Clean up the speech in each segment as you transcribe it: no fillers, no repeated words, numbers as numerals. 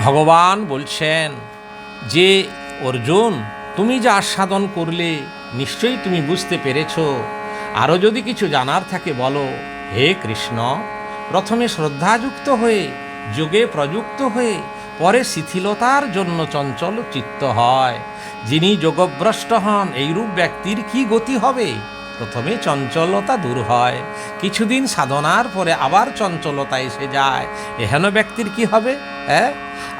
ভগবান বলছেন যে অর্জুন, তুমি যা আস্বাদন করলে নিশ্চয়ই তুমি বুঝতে পেরেছ। আরও যদি কিছু জানার থাকে বলো। হে কৃষ্ণ, প্রথমে শ্রদ্ধাযুক্ত হয়ে যোগে প্রযুক্ত হয়ে পরে শিথিলতার জন্য চঞ্চল চিত্ত হয়। যিনি যোগভ্রষ্ট হন এইরূপ ব্যক্তির কি গতি হবে? প্রথমে চঞ্চলতা দূর হয়, কিছুদিন সাধনার পরে আবার চঞ্চলতা এসে যায়। এহেন ব্যক্তির কি হবে?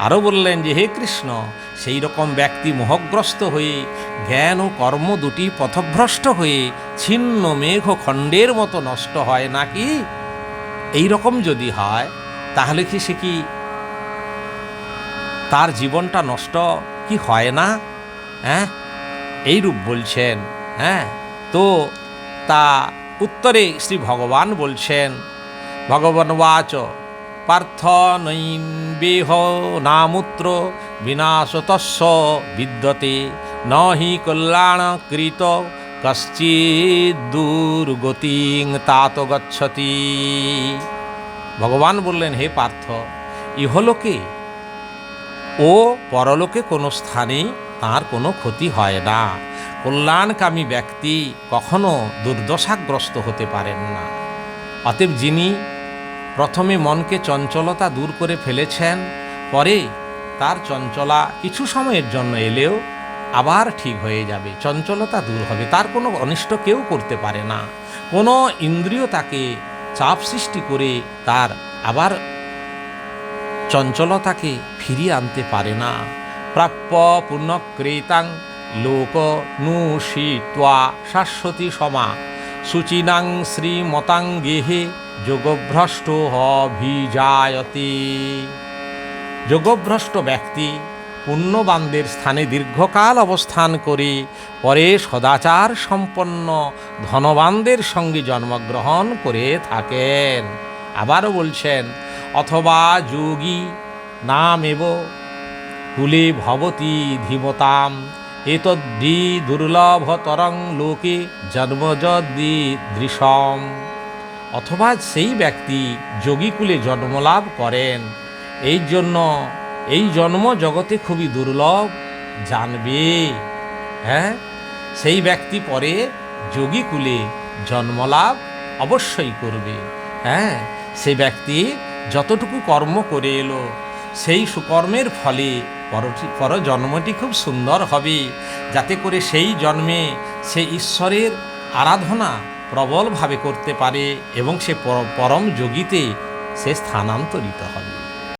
আরও বললেন যে হে কৃষ্ণ, সেই রকম ব্যক্তি মোহগ্রস্ত হয়ে জ্ঞান ও কর্ম দুটি পথভ্রষ্ট হয়ে ছিন্ন মেঘখণ্ডের মতো নষ্ট হয় নাকি? এই রকম যদি হয় তাহলে কি সে কি তার জীবনটা নষ্ট কি হয় না? এইরূপ বলছেন। তো তা উত্তরে শ্রী ভগবান বলছেন, ভগবান বাচ পার্থ নৈবেহ নামূত্র বিনাশতস্য বিদ্যতে নহি কল্যাণকৃত কশ্চিৎ দুর্গতিং তাত গচ্ছতি। ভগবান বললেন, হে পার্থ, ইহলোকে ও পরলোকে কোনো স্থানেই তার কোনো ক্ষতি হয় না। কল্যাণকামী ব্যক্তি কখনো দুর্দশাগ্রস্ত হতে পারেন না। অতএব যিনি প্রথমে মনকে চঞ্চলতা দূর করে ফেলেছেন, পরে তার চঞ্চলা কিছু সময়ের জন্য এলেও আবার ঠিক হয়ে যাবে, চঞ্চলতা দূর হবে, তার কোনো অনিষ্ট কেউ করতে পারে না। কোনো ইন্দ্রিয় তাকে চাপ সৃষ্টি করে তার আবার চঞ্চলতাকে ফিরিয়ে আনতে পারে না। প্রাপ্য পুণ্যক্রেতাং লোক নুষিত্বা শাশ্বতী সমা শুচিনাং শ্রীমতাং গেহে যোগভ্রষ্ট অভিজায়তে। যোগভ্রষ্ট ব্যক্তি পুণ্যবানদের স্থানে দীর্ঘকাল অবস্থান করে পরে সদাচার সম্পন্ন ধনবানদের সঙ্গে জন্মগ্রহণ করে থাকেন। আবারও বলছেন, অথবা যোগী নামেব কুলে ভবতি ধীমতাম এতদ্দি দুর্লভতরং লোকে জন্মযদ্দি দৃশম। অথবা সেই ব্যক্তি যোগীকুলে জন্মলাভ করেন, এই জন্য এই জন্ম জগতে খুবই দুর্লভ জানবে। সেই ব্যক্তি পরে যোগীকুলে জন্মলাভ অবশ্যই করবে। সেই ব্যক্তি যতটুকু কর্ম করে এলো সেই সুকর্মের ফলে পর জন্মটি খুব সুন্দর হবে, যাতে করে সেই জন্মে সে ঈশ্বরের আরাধনা প্রবলভাবে করতে পারে এবং সে পরম যোগীতে সে স্থানান্তরিত হবে।